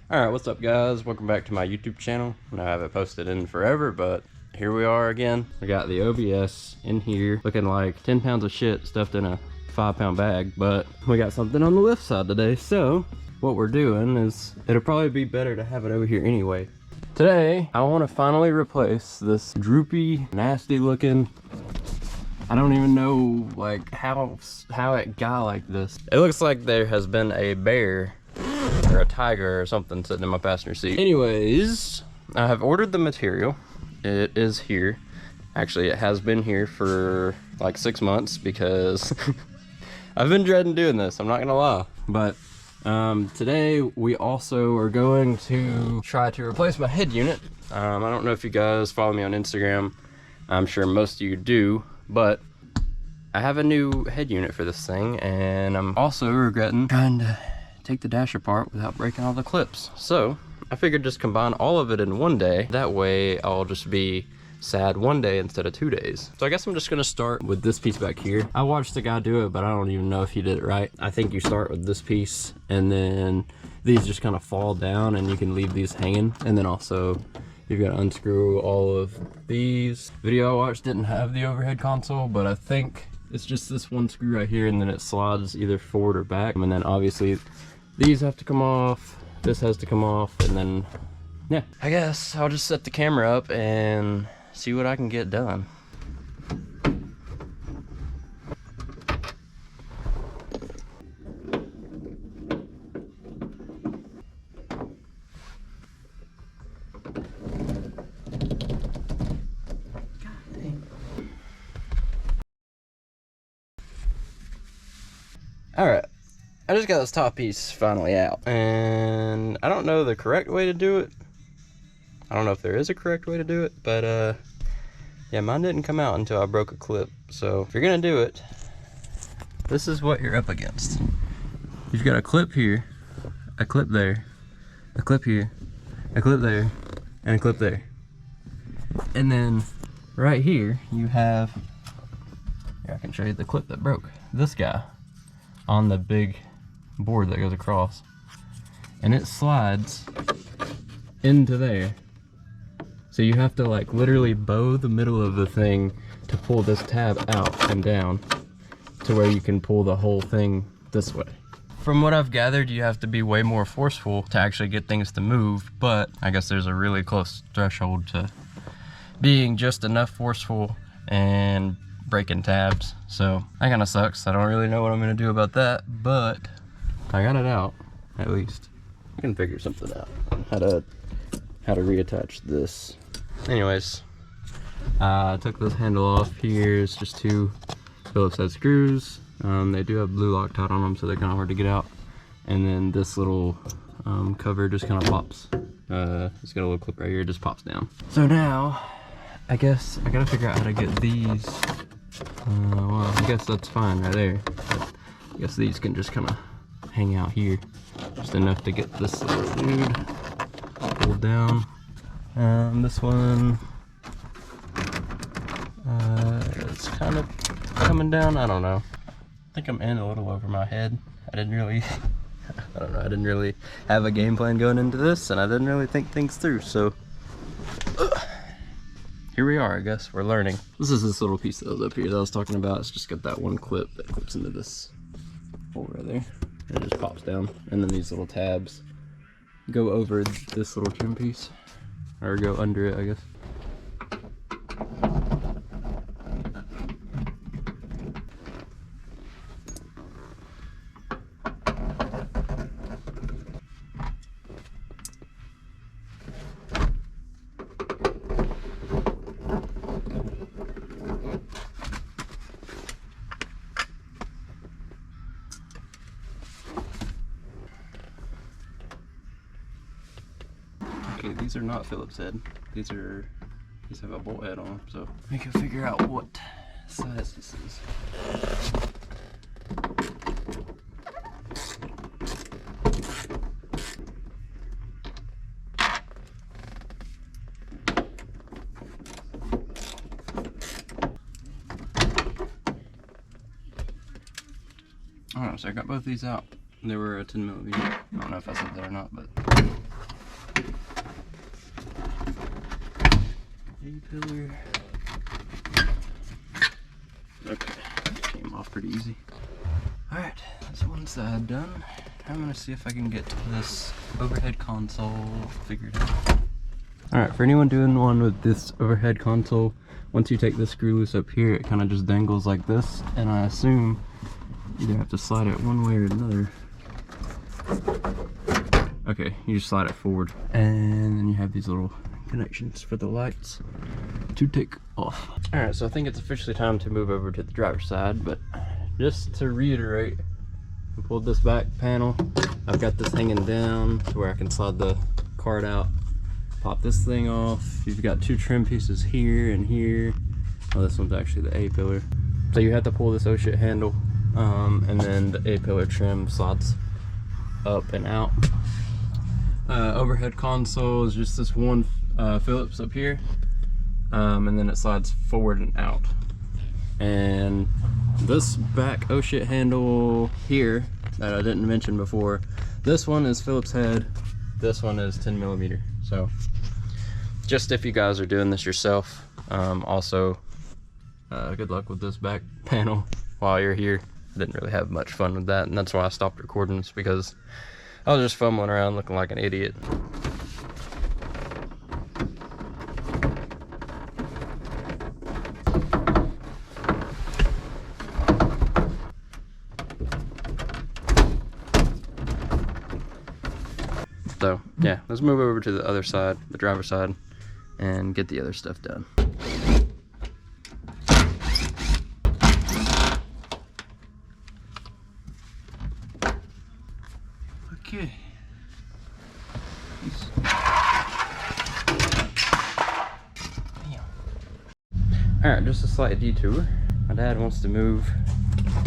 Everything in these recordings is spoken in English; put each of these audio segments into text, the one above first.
Alright, what's up guys? Welcome back to my YouTube channel. I haven't posted in forever, but here we are again. We got the OBS in here looking like 10 pounds of shit stuffed in a 5-pound bag, but we got something on the lift side today. So what we're doing is, it'll probably be better to have it over here anyway. Today, I want to finally replace this droopy, nasty looking, I don't even know like how it got like this. It looks like there has been a bear or a tiger or something sitting in my passenger seat. Anyways, I have ordered the material. It is here. Actually, it has been here for like 6 months because I've been dreading doing this, I'm not gonna lie. But today we also are going to try to replace my head unit. I don't know if you guys follow me on Instagram. I'm sure most of you do, but I have a new head unit for this thing, and I'm also regretting trying to take the dash apart without breaking all the clips. So I figured just combine all of it in one day. That way I'll just be sad one day instead of 2 days. So I guess I'm just gonna start with this piece back here. I watched the guy do it, but I don't even know if he did it right. I think you start with this piece, and then these just kind of fall down, and you can leave these hanging. And then also you've got to unscrew all of these. Video I watched didn't have the overhead console, but I think it's just this one screw right here, and then it slides either forward or back. And then obviously these have to come off, this has to come off, and then, yeah. I guess I'll just set the camera up and see what I can get done. Alright. I just got this top piece finally out, and I don't know the correct way to do it. I don't know if there is a correct way to do it, but yeah, mine didn't come out until I broke a clip. So if you're gonna do it, this is what you're up against. You've got a clip here, a clip there, a clip here, a clip there, and a clip there. And then right here you have, here I can show you the clip that broke. This guy on the big board that goes across, and it slides into there. So you have to like literally bow the middle of the thing to pull this tab out and down to where you can pull the whole thing this way. From what I've gathered, you have to be way more forceful to actually get things to move, but I guess there's a really close threshold to being just enough forceful and breaking tabs. So that kind of sucks. I don't really know what I'm gonna do about that, but I got it out, at least. I can figure something out, how to reattach this. Anyways, I took this handle off here. It's just 2 Phillips head screws. They do have blue Loctite on them, so they're kind of hard to get out. And then this little cover just kind of pops. It's got a little clip right here, it just pops down. So now, I guess I gotta figure out how to get these. Well, I guess that's fine right there. But I guess these can just kind of hang out here, just enough to get this little dude pulled down. This one, it's kind of coming down. I don't know. I think I'm in a little over my head. I didn't really, I don't know. I didn't really have a game plan going into this, and I didn't really think things through. So here we are. I guess we're learning. This is this little piece that was up here that I was talking about. It's just got that one clip that clips into this hole right there. And it just pops down, and then these little tabs go over this little trim piece, or go under it, I guess. Okay, these are not Phillips head. These have a bolt head on them, so we can figure out what size this is. Alright, so I got both these out. They were a 10 millimeter. I don't know if I said that or not, but A-pillar. Okay, came off pretty easy. Alright, that's one side done. I'm gonna see if I can get this overhead console figured out. Alright, for anyone doing one with this overhead console, once you take the screw loose up here, it kind of just dangles like this, and I assume you either have to slide it one way or another. Okay, you just slide it forward, and then you have these little connections for the lights to take off. Alright, so I think it's officially time to move over to the driver's side, but just to reiterate, I pulled this back panel. I've got this hanging down to where I can slide the card out, pop this thing off. You've got two trim pieces here and here. Oh, this one's actually the A-pillar. So you have to pull this O-shit handle, and then the A-pillar trim slides up and out. Overhead console is just this one Phillips up here, and then it slides forward and out. And this back O-shit handle here that I didn't mention before, this one is Phillips head, this one is 10mm. So just if you guys are doing this yourself, also good luck with this back panel while you're here. I didn't really have much fun with that, and that's why I stopped recording this, because I was just fumbling around looking like an idiot. So yeah, let's move over to the other side, the driver's side, and get the other stuff done. Okay. Alright, just a slight detour. My dad wants to move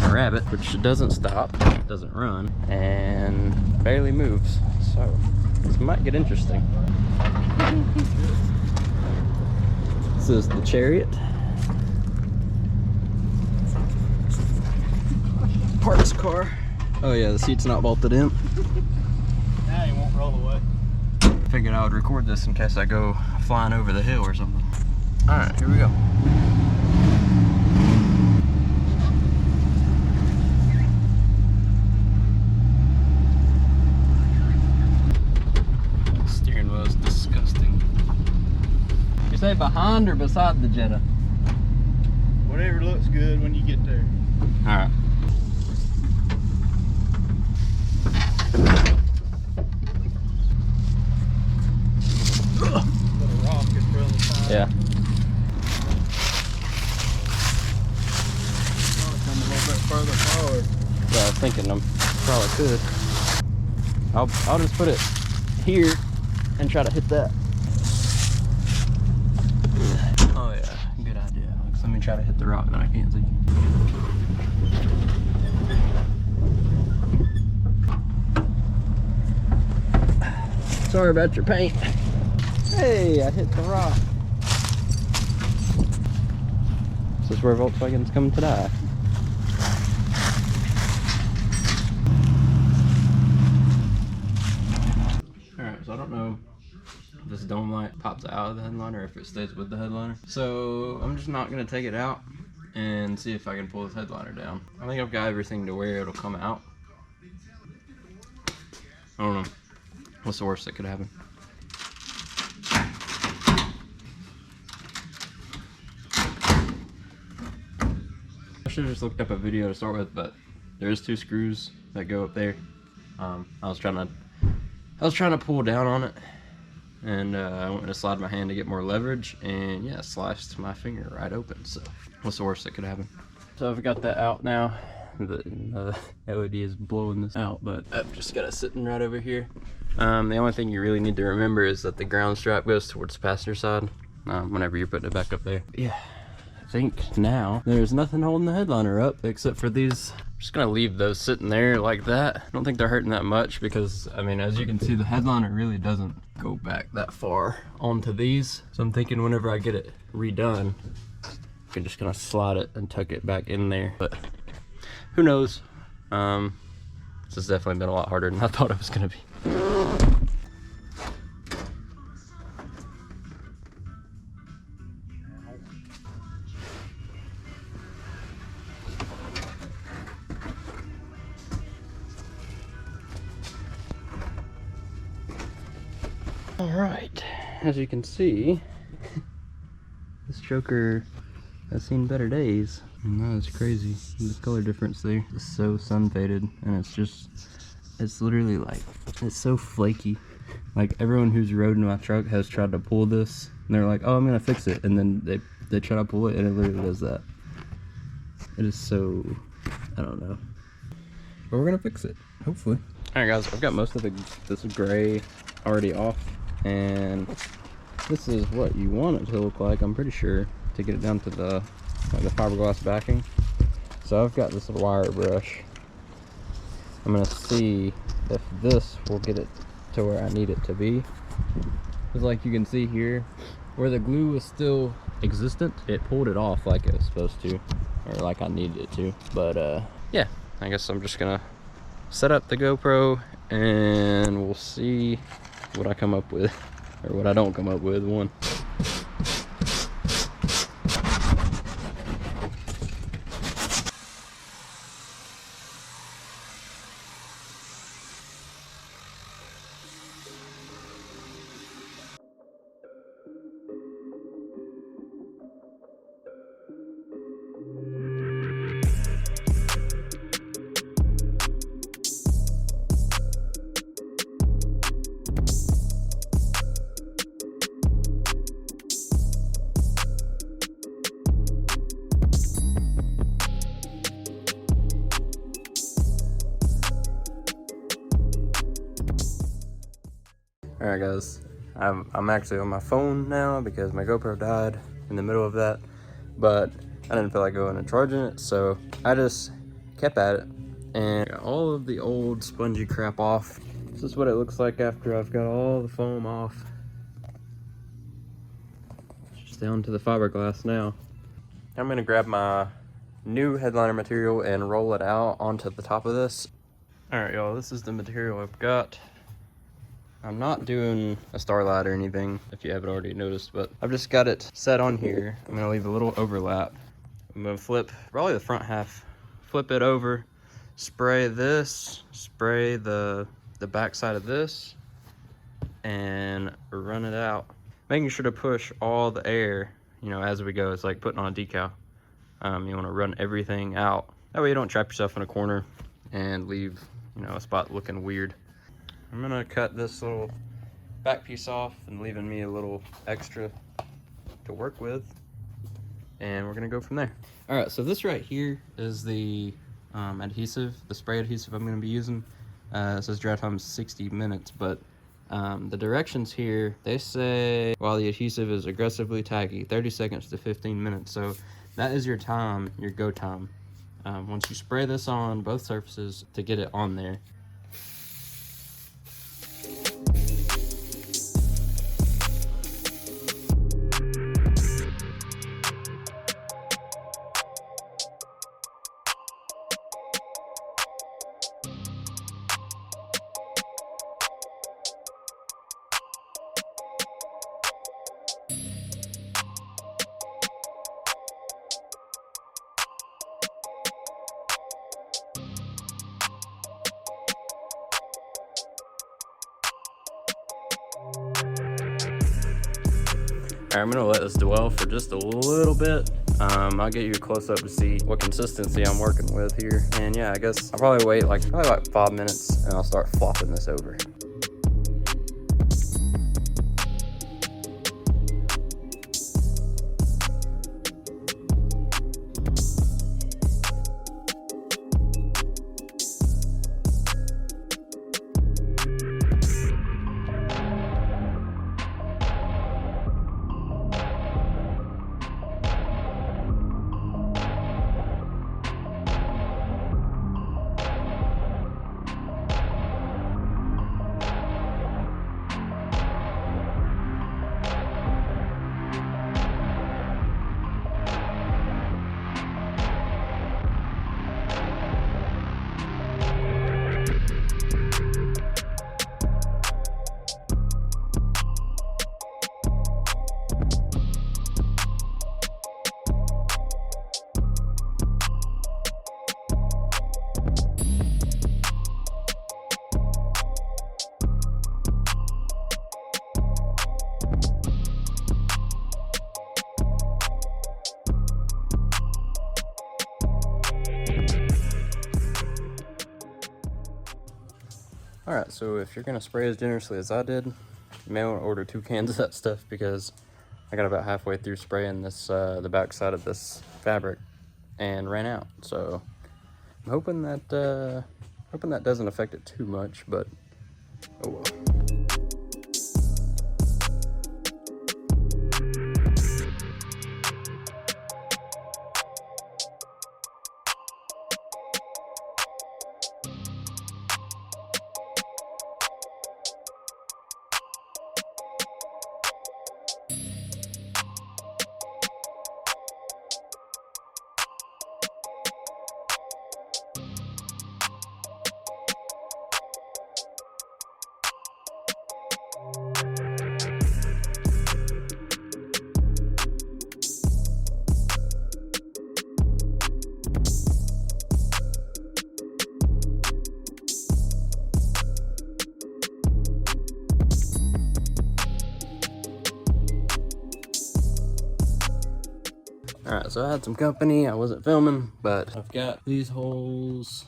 a rabbit, which doesn't stop, doesn't run, and barely moves. So this might get interesting. This is the Chariot. Parts car. Oh yeah, the seat's not bolted in. Now he won't roll away. Figured I would record this in case I go flying over the hill or something. Alright, here we go. Steering wheel is disgusting. You say behind or beside the Jetta? Whatever looks good when you get there. Alright. Yeah. Come a little bit further forward. Yeah, I was thinking I probably could. I'll just put it here and try to hit that. Oh yeah, good idea. Let me try to hit the rock that I can't see. Sorry about your paint. Hey, I hit the rock. This is where Volkswagen's come to die. Alright, so I don't know if this dome light pops out of the headliner or if it stays with the headliner. So I'm just not going to take it out and see if I can pull this headliner down. I think I've got everything to where it'll come out. I don't know. What's the worst that could happen? I should have just looked up a video to start with, but there's two screws that go up there. I was trying to pull down on it, and I went to slide my hand to get more leverage, and yeah, sliced my finger right open. So what's the worst that could happen? So I've got that out now. The LED is blowing this out, but I've just got it sitting right over here. The only thing you really need to remember is that the ground strap goes towards the passenger side whenever you're putting it back up there. Yeah, I think now there's nothing holding the headliner up except for these. I'm just gonna leave those sitting there like that. I don't think they're hurting that much because, I mean, as you can see, the headliner really doesn't go back that far onto these. So I'm thinking whenever I get it redone, I can just kind of slide it and tuck it back in there. But who knows? This has definitely been a lot harder than I thought it was gonna be. Alright, as you can see, this choker has seen better days. And that is crazy. The color difference there is so sun faded, and it's literally like, it's so flaky. Like, everyone who's rode in my truck has tried to pull this, and they're like, oh, I'm gonna fix it, and then they try to pull it, and it literally does that. It is so, I don't know. But we're gonna fix it, hopefully. Alright guys, I've got most of this gray already off, and this is what you want it to look like, I'm pretty sure, to get it down to the fiberglass backing. So I've got this wire brush. I'm gonna see if this will get it to where I need it to be. Because like you can see here, where the glue was still existent, it pulled it off like it was supposed to, or like I needed it to. But yeah, I guess I'm just gonna set up the GoPro and we'll see what I come up with, or what I don't come up with. One. Alright guys, I'm actually on my phone now because my GoPro died in the middle of that, but I didn't feel like going and charging it, so I just kept at it and got all of the old spongy crap off. This is what it looks like after I've got all the foam off. Just down to the fiberglass now. I'm gonna grab my new headliner material and roll it out onto the top of this. Alright y'all, this is the material I've got. I'm not doing a starlight or anything, if you haven't already noticed, but I've just got it set on here. I'm gonna leave a little overlap. I'm gonna flip probably the front half, flip it over, spray this, spray the back side of this, and run it out. Making sure to push all the air, you know, as we go. It's like putting on a decal. You wanna run everything out. That way you don't trap yourself in a corner and leave, you know, a spot looking weird. I'm gonna cut this little back piece off and leaving me a little extra to work with, and we're gonna go from there. All right, so this right here is the adhesive, the spray adhesive I'm gonna be using. It says dry time is 60 minutes, but the directions here, they say while the adhesive is aggressively tacky, 30 seconds to 15 minutes. So that is your time, your go time. Once you spray this on both surfaces to get it on there. Alright, I'm gonna let this dwell for just a little bit. I'll get you a close up to see what consistency I'm working with here. And yeah, I guess I'll probably wait like 5 minutes and I'll start flopping this over. Alright, so if you're gonna spray as generously as I did, you may want to order 2 cans of that stuff, because I got about halfway through spraying this the back side of this fabric and ran out. So I'm hoping that doesn't affect it too much, but oh well. Alright, so I had some company. I wasn't filming, but I've got these holes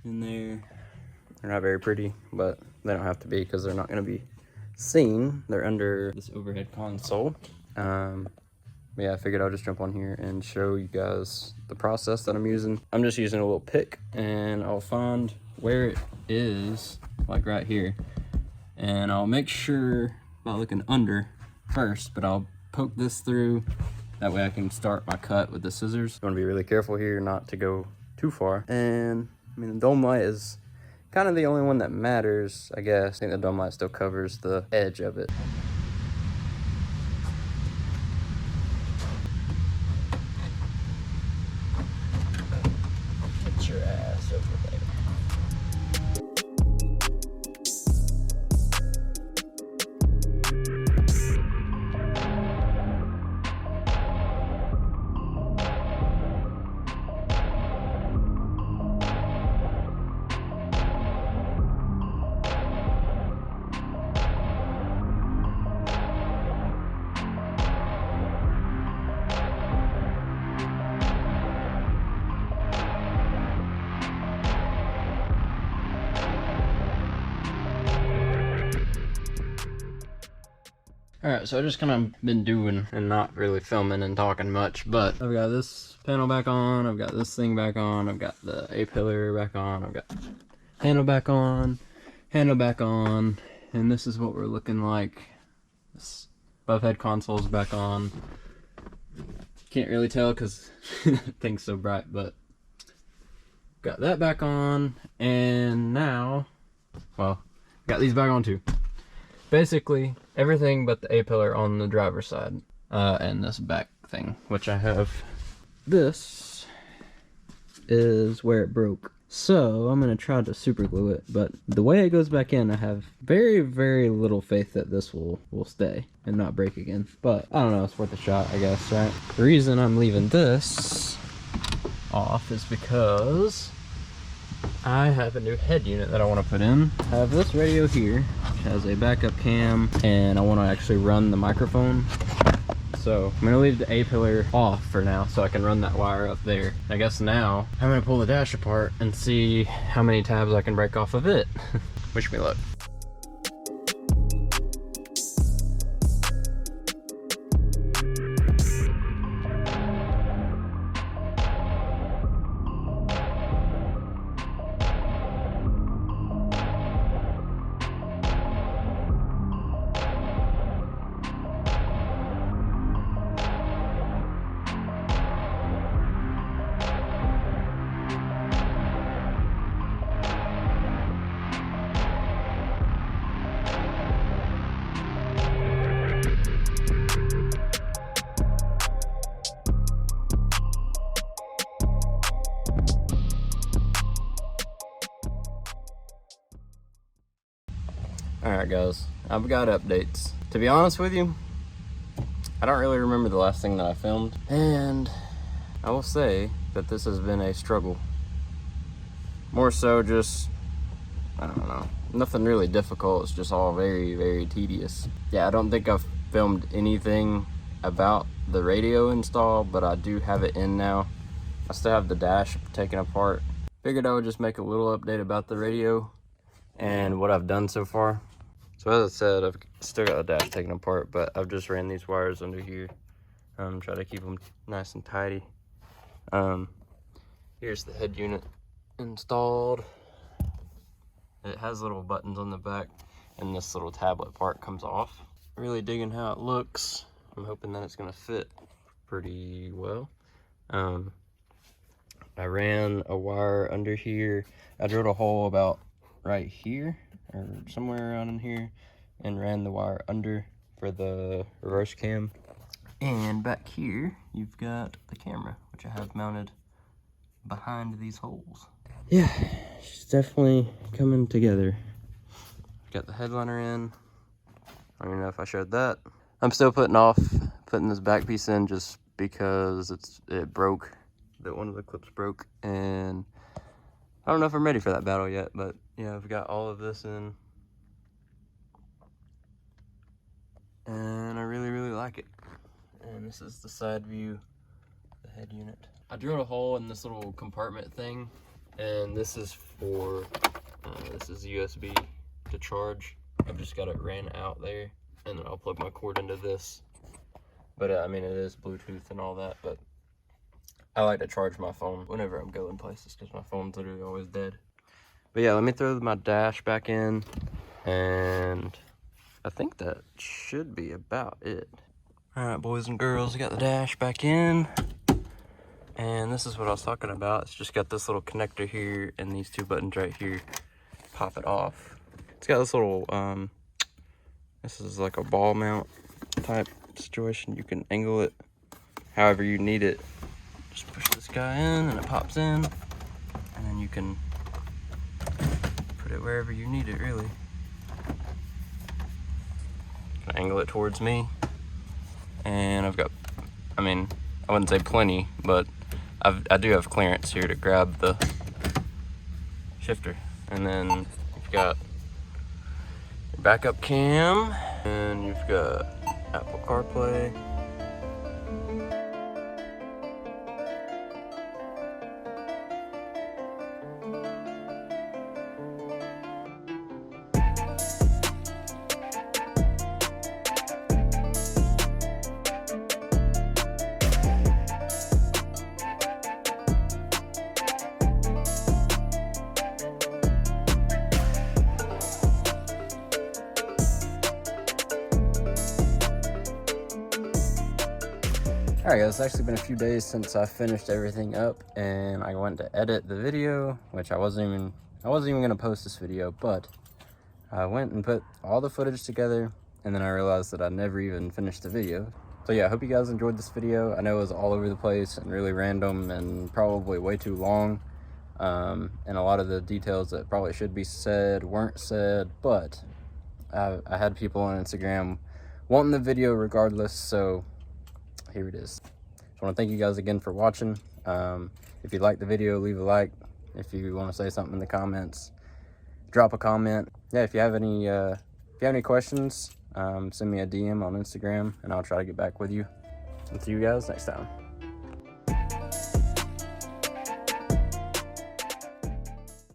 in there. They're not very pretty, but they don't have to be because they're not going to be seen. They're under this overhead console. Yeah, I figured I'll just jump on here and show you guys the process that I'm using. I'm just using a little pick, and I'll find where it is, like right here. And I'll make sure by looking under first, but I'll poke this through. That way I can start my cut with the scissors. You want to be really careful here not to go too far. And I mean, the dome light is kind of the only one that matters, I guess. I think the dome light still covers the edge of it. Get your ass over there. Alright, so I just kind of been doing and not really filming and talking much, but I've got this panel back on, I've got this thing back on, I've got the A-pillar back on, I've got handle back on, and this is what we're looking like. This above head console's back on. Can't really tell because the thing's so bright, but got that back on, and now, well, got these back on too. Basically, everything but the A-pillar on the driver's side, and this back thing, which I have. This is where it broke. So, I'm going to try to super glue it, but the way it goes back in, I have very, very little faith that this will stay and not break again. But, I don't know, it's worth a shot, I guess, right? The reason I'm leaving this off is because I have a new head unit that I want to put in. I have this radio here, which has a backup cam, and I want to actually run the microphone. So I'm going to leave the A-pillar off for now so I can run that wire up there. I guess now I'm going to pull the dash apart and see how many tabs I can break off of it. Wish me luck. Alright guys, I've got updates. To be honest with you, I don't really remember the last thing that I filmed, and I will say that this has been a struggle. More so just, I don't know, nothing really difficult, it's just all very, very tedious. Yeah, I don't think I've filmed anything about the radio install, but I do have it in now. I still have the dash taken apart. Figured I would just make a little update about the radio. and what I've done so far. So as I said, I've still got the dash taken apart, but I've just ran these wires under here. Try to keep them nice and tidy. Here's the head unit installed. It has little buttons on the back, and this little tablet part comes off. Really digging how it looks. I'm hoping that it's gonna fit pretty well. I ran a wire under here. I drilled a hole about right here, or somewhere around in here, and ran the wire under for the reverse cam. And back here, you've got the camera, which I have mounted behind these holes. Yeah, she's definitely coming together. Got the headliner in. I don't even know if I showed that. I'm still putting off putting this back piece in just because it broke. That one of the clips broke, and I don't know if I'm ready for that battle yet, but yeah, I've got all of this in. And I really, really like it. And this is the side view, the head unit. I drilled a hole in this little compartment thing, and this is for, this is USB to charge. I've just got it ran out there, and then I'll plug my cord into this. But I mean, it is Bluetooth and all that, but I like to charge my phone whenever I'm going places because my phone's literally always dead. But yeah, let me throw my dash back in, and I think that should be about it. All right, boys and girls, I got the dash back in, and this is what I was talking about. It's just got this little connector here and these two buttons right here. Pop it off. It's got this little, this is like a ball mount type situation. You can angle it however you need it. Just push this guy in and it pops in, and then you can put it wherever you need it, really. Angle it towards me, and I've got, I mean, I wouldn't say plenty, but I do have clearance here to grab the shifter. And then you've got your backup cam, and you've got Apple CarPlay. Alright guys, it's actually been a few days since I finished everything up, and I went to edit the video, which I wasn't even gonna post this video, but I went and put all the footage together, and then I realized that I never even finished the video. So yeah, I hope you guys enjoyed this video. I know it was all over the place and really random and probably way too long, and a lot of the details that probably should be said weren't said, but I had people on Instagram wanting the video regardless, so here it is. I want to thank you guys again for watching. If you liked the video, leave a like. If you want to say something in the comments, drop a comment. Yeah, if you have any questions, send me a DM on Instagram, and I'll try to get back with you. And see you guys next time.